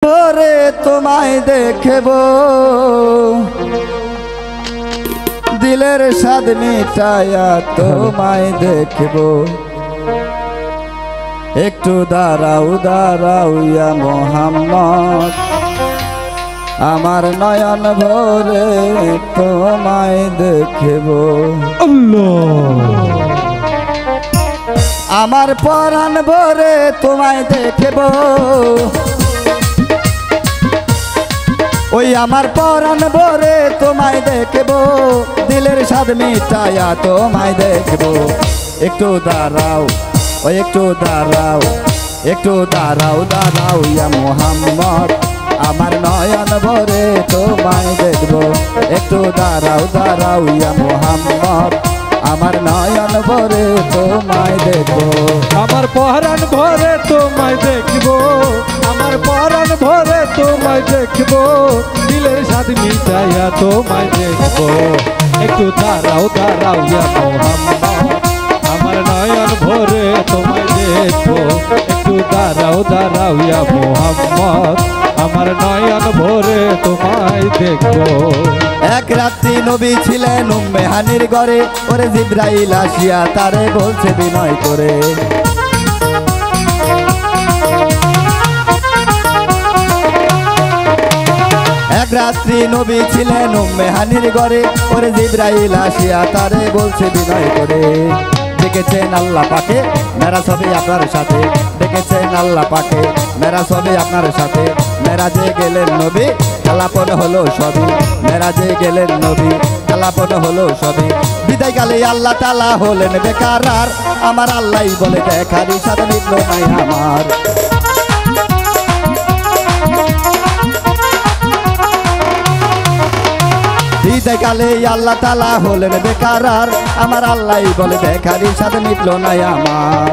ভোরে তোমায় দেখব, দিলের স্বাদ মিটায়া তোমায় দেখব। একটু দাঁড়াও দাঁড়াও ইয়া মোহাম্মদ, আমার নয়ন ভোরে তোমায় দেখব। আমার পরাণ ভোরে তোমায় দেখব, ওই আমার পরাণ ভোরে তোমায় দেখব, দিলের স্বাদ মিটায়া তোমায় দেখব। একটু দাঁড়াও, ওই একটু দাঁড়াও, একটু দাঁড়াও দাঁড়াও ইয়া মোহাম্মদ, আমার নয়ন ভরে তোমায় দেখব। একটু দাঁড়াও দাঁড়াও ইয়া মোহাম্মদ, আমার নয়ন ভরে তোমায় দেখব। আমার পরাণ ভরে তোমায় দেখব, আমার পরাণ ভরে তোমায় দেখব, দিলের স্বাদ মিটাইয়া তোমায় দেখব। একটু দাঁড়াও দাঁড়াও ইয়া মোহাম্মদ, আমার নয়ন ভরে তোমায় দেখব। একটু দাঁড়াও দাঁড়াও ইয়া মোহাম্মদ, আমার নয়ন ভরে তোমায় দেখব। এক রাত্রি নবী ছিলেন উম্মে হানির ঘরে, ওরে জিবরাইল আসিয়া তারে বলছে বিনয় করে। এক রাত্রি নবী ছিলেন উম্মে হানির ঘরে, ওরে জিবরাইল আসিয়া তারে বলছে বিনয় করে। দেখেছেন আল্লাহ পাকে মেরাজ হবে আপনার সাথে, দেখেছেন আল্লাহ পাকে মেরাজ হবে আপনার সাথে। মেরাজে গেলেন নবী কালাপন হলো সবই, মেরাজে গেলেন নবী কালাপন হলো সবই। বিদায় কালে আল্লাহ তাআলা হলেন বেকার, আর আমার আল্লাহ বলে দেখারি সাথে মিটল নাই আমার। বিদায় কালে আল্লাহ তাআলা হলেন বেকার, আর আমার আল্লাহ বলে দেখারি সাথে মিটল নাই আমার।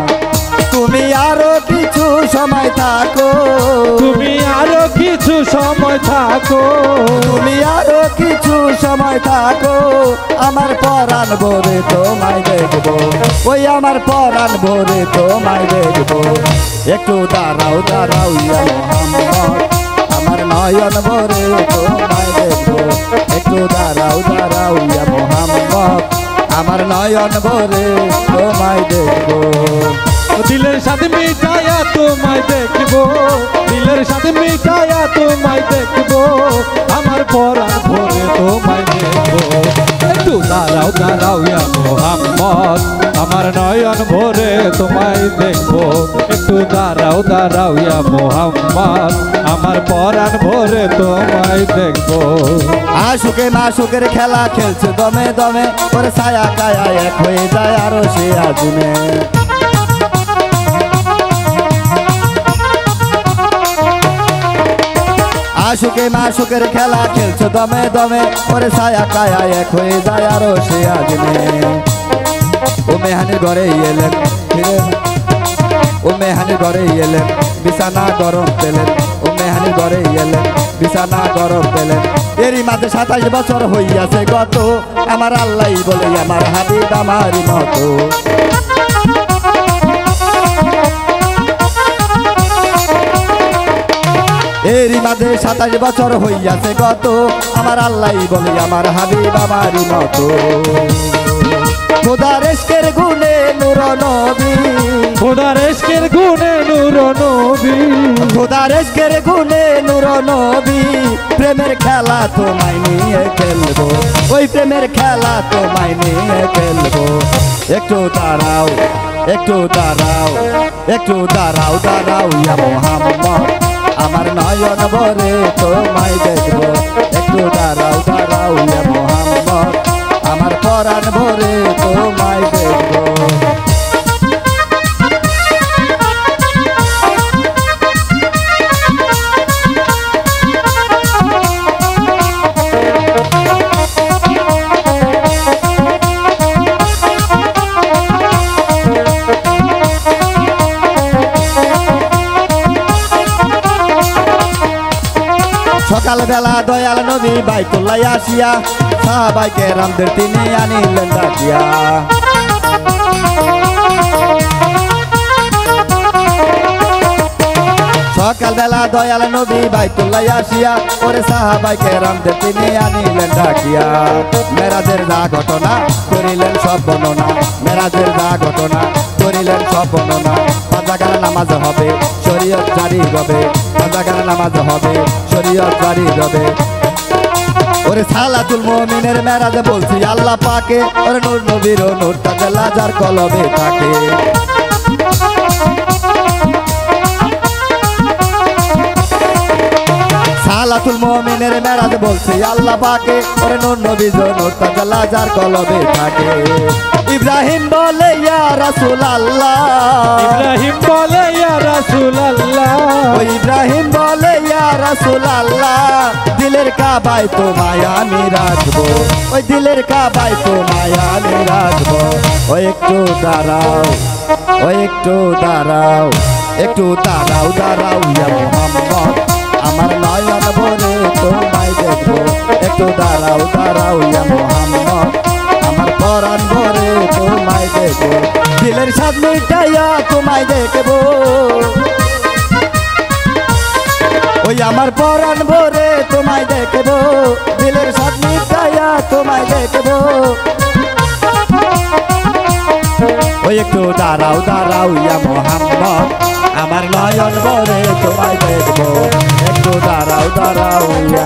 তুমি আরো কিছু সময় থাকো, তুমি আরো কিছু সময় থাকো, তুমি আরো কিছু সময় থাকো, আমার পরাণ ভরে তোমায় দেখব, ওই আমার পরাণ ভরে তোমায় দেখব। একটু দাঁড়াও দাঁড়াও ইয়া মোহাম্মদ, আমার নয়ন ভরে তোমায় দেখব। একটু দাঁড়াও দাঁড়াও ইয়া মোহাম্মদ, আমার নয়ন ভরে তোমায় দেখব। দিলের সাথে মিটায়া তোমায় দেখব, দিলের সাথে মিটায়া তোমায় দেখব, আমার পরাণ ভরে তোমায় দেখব। একটু দাঁড়াও দাঁড়াও ইয়া মোহাম্মদ, আমার নয়ন ভরে তোমায় দেখব। একটু দাঁড়াও দাঁড়াও ইয়া মোহাম্মদ, আমার পরাণ ভরে তোমায় দেখব। আশুকে মাশুকের খেলা খেলছে দমে দমে, ওরে ছায়া কায়া এক হয়ে যায় আরো সে আগুনে। আশুকে মাশুকের খেলা খেলছে দমে দমে, ওরে ছায়া কায়া এক হয়ে যায় আরো সে আগুনে। ও মেহানির ঘরে এলেন ফিরে, ও মেহানির ঘরে এলেন বিছানা গরম পেলেন, ও মেহানির ঘরে এলেন বিছানা গরম পেলেন। এরই মাঝে 27 বছর হইয়াছে গত, আমার আল্লাহ বলে আমার হাবিব আমারই মতো। এরই মাঝে 27 বছর হইয়াছে গত, আমার আল্লাহ বলে আমার হাবিব আমারই মতো। খোদার ইশকের গুণে নূর নবী, খোদার ইশকের গুণে নূর নবী, খোদার ইশকের গুণে নূর নবী। প্রেমের খেলা তোমায় নিয়ে খেলবো, ওই প্রেমের খেলা তোমায় নিয়ে খেলবো। একটু দাঁড়াও, একটু দাঁড়াও, একটু দাঁড়াও দাঁড়াও ইয়া মোহাম্মদ, আমার নয়ন ভরে তোমায় দেখব। একটু দাঁড়াও দাঁড়াও ইয়া মোহাম্মদ, আমার পরাণ ভরে তোমায় দেখব। সকালবেলা দয়াল নবী বাইতুল্লাহ আসিয়া, সাহাবায়ে কেরামদের তিনি আনিলেন ডাকিয়া। সকালবেলা দয়াল নবী বাইতুল্লাহ আসিয়া ওরে সাহাবায়ে রামদের তিনি আনিলেন ডাকিয়া মেরাজের যা ঘটনা করিলেন সব বর্ণনা মেরাজের যা ঘটনা করিলেন সব বর্ণনা পাঁজাগার নামাজ হবে শরীয়ত জারি হবে পাঁজাগার নামাজ হবে শরীয়ত জারি হবে ওরে সালাতুল মুমিনের মেরাজে বলছি আল্লাহ পাকে ওরে নূর নবীর নূরটা জালা যার কলবে থাকে সালাতুল মুমিনের মেরাজে বলছি আল্লাহ পাকে ওরে নূর নবীর নূরটা জালা যার কলবে থাকে ইব্রাহিম বলে ইয়া রাসূলুল্লাহ ইব্রাহিম বলে ইয়া রাসূলুল্লাহ ও ইব্রাহিম বলে ইয়া রাসূলুল্লাহ দিলের কাবায় তোমায় আমি রাখবো ওই দিলের কাবায় তোমায় আমি রাখবো ও একটু দাঁড়াও ও একটু দাঁড়াও একটু দাঁড়াও দাঁড়াও ইয়া মুহাম্মদ আমার নয়ন ভরে তোমায় দেখবো একটু দাঁড়াও দাঁড়াও ইয়া মুহাম্মদ আমার পরাণ ভরে তোমায় দেখবো দিলের স্বাদ মিটাইয়া তোমায় দেখবো ওই আমার পরাণ ভরে তোমায় দেখবো দিলের স্বাদ মিটাইয়া তোমায় দেখবো ওই একটু দাঁড়াও দাঁড়াও ইয়া মুহাম্মদ আমার নয়ন ভরে তোমায় দেখবো একটু দাঁড়াও দাঁড়াও ইয়া